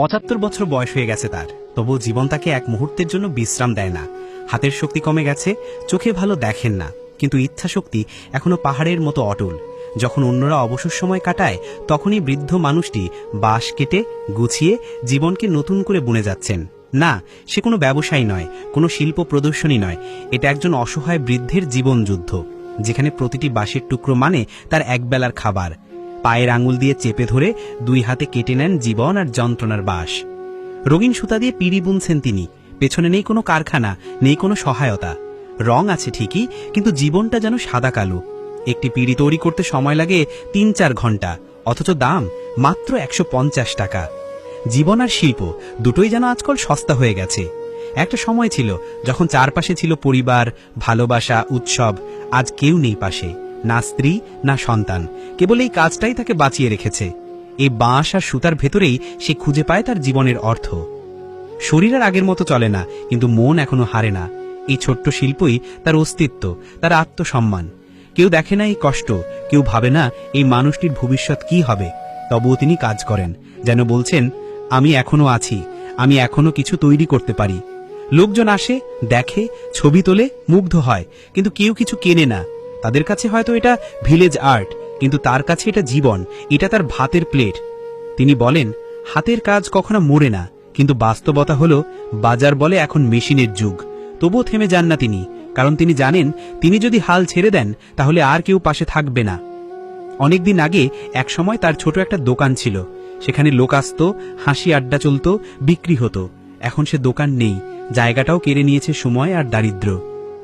৭৫ বছর বয়স হয়ে গেছে তার, তবুও জীবন তাকে এক মুহূর্তের জন্য বিশ্রাম দেয় না। হাতের শক্তি কমে গেছে, চোখে ভালো দেখেন না, কিন্তু ইচ্ছা শক্তি এখনো পাহাড়ের মতো অটল। যখন অন্যরা অবসর সময় কাটায়, তখনই বৃদ্ধ মানুষটি বাঁশ কেটে গুছিয়ে জীবনকে নতুন করে বুনে যাচ্ছেন। না, সে কোনো ব্যবসায়ী নয়, কোনো শিল্প প্রদর্শনী নয়, এটা একজন অসহায় বৃদ্ধের জীবন যুদ্ধ, যেখানে প্রতিটি বাঁশের টুকরো মানে তার একবেলার খাবার। পায়ের আঙুল দিয়ে চেপে ধরে দুই হাতে কেটে নেন জীবন আর যন্ত্রণার বাঁশ। রঙিন সুতা দিয়ে পিড়ি বুনছেন তিনি, পেছনে নেই কোনো কারখানা, নেই কোনো সহায়তা। রং আছে ঠিকই, কিন্তু জীবনটা যেন সাদা কালো। একটি পিড়ি তৈরি করতে সময় লাগে ৩-৪ ঘন্টা, অথচ দাম মাত্র ১৫০ টাকা। জীবন আর শিল্প দুটোই যেন আজকাল সস্তা হয়ে গেছে। একটা সময় ছিল যখন চারপাশে ছিল পরিবার, ভালোবাসা, উৎসব। আজ কেউ নেই পাশে, না স্ত্রী না সন্তান, কেবল এই কাজটাই তাকে বাঁচিয়ে রেখেছে। এই বাঁশ আর সুতার ভেতরেই সে খুঁজে পায় তার জীবনের অর্থ। শরীর আর আগের মতো চলে না, কিন্তু মন এখনো হারে না। এই ছোট্ট শিল্পই তার অস্তিত্ব, তার আত্মসম্মান। কেউ দেখে না এই কষ্ট, কেউ ভাবে না এই মানুষটির ভবিষ্যৎ কি হবে, তবুও তিনি কাজ করেন, যেন বলছেন, আমি এখনো আছি, আমি এখনো কিছু তৈরি করতে পারি। লোকজন আসে, দেখে, ছবি তোলে, মুগ্ধ হয়, কিন্তু কেউ কিছু কেনে না। তাদের কাছে হয়তো এটা ভিলেজ আর্ট, কিন্তু তার কাছে এটা জীবন, এটা তার ভাতের প্লেট। তিনি বলেন, হাতের কাজ কখনো মরে না, কিন্তু বাস্তবতা হলো বাজার বলে এখন মেশিনের যুগ। তবুও থেমে যান না তিনি, কারণ তিনি জানেন তিনি যদি হাল ছেড়ে দেন তাহলে আর কেউ পাশে থাকবে না। অনেকদিন আগে এক সময় তার ছোট একটা দোকান ছিল, সেখানে লোক আসতো, হাসি আড্ডা চলতো, বিক্রি হতো। এখন সে দোকান নেই, জায়গাটাও কেড়ে নিয়েছে সময় আর দারিদ্র।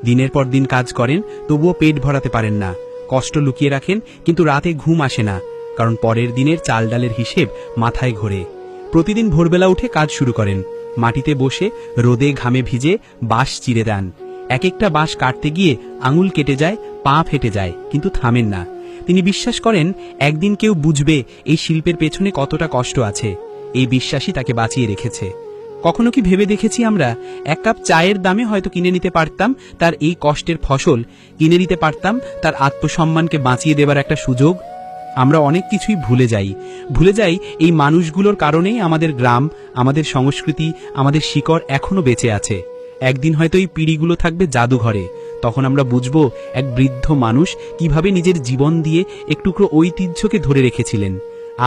দিনের পর দিন কাজ করেন, তবুও পেট ভরাতে পারেন না। কষ্ট লুকিয়ে রাখেন, কিন্তু রাতে ঘুম আসে না, কারণ পরের দিনের চাল ডালের হিসেব মাথায় ঘোরে। প্রতিদিন ভোরবেলা উঠে কাজ শুরু করেন, মাটিতে বসে রোদে ঘামে ভিজে বাঁশ চিরে দেন। এক একটা বাঁশ কাটতে গিয়ে আঙুল কেটে যায়, পা ফেটে যায়, কিন্তু থামেন না। তিনি বিশ্বাস করেন একদিন কেউ বুঝবে এই শিল্পের পেছনে কতটা কষ্ট আছে। এই বিশ্বাসই তাকে বাঁচিয়ে রেখেছে। কখনো কি ভেবে দেখেছি আমরা, এক কাপ চায়ের দামে হয়তো কিনে নিতে পারতাম তার এই কষ্টের ফসল, কিনে নিতে পারতাম তার আত্মসম্মানকে বাঁচিয়ে দেবার একটা সুযোগ? আমরা অনেক কিছুই ভুলে যাই এই মানুষগুলোর কারণেই আমাদের গ্রাম, আমাদের সংস্কৃতি, আমাদের শিকড় এখনো বেঁচে আছে। একদিন হয়তো এই পিঁড়িগুলো থাকবে জাদুঘরে, তখন আমরা বুঝবো এক বৃদ্ধ মানুষ কিভাবে নিজের জীবন দিয়ে এক টুকরো ঐতিহ্যকে ধরে রেখেছিলেন।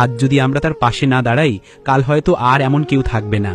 আজ যদি আমরা তার পাশে না দাঁড়াই, কাল হয়তো আর এমন কেউ থাকবে না।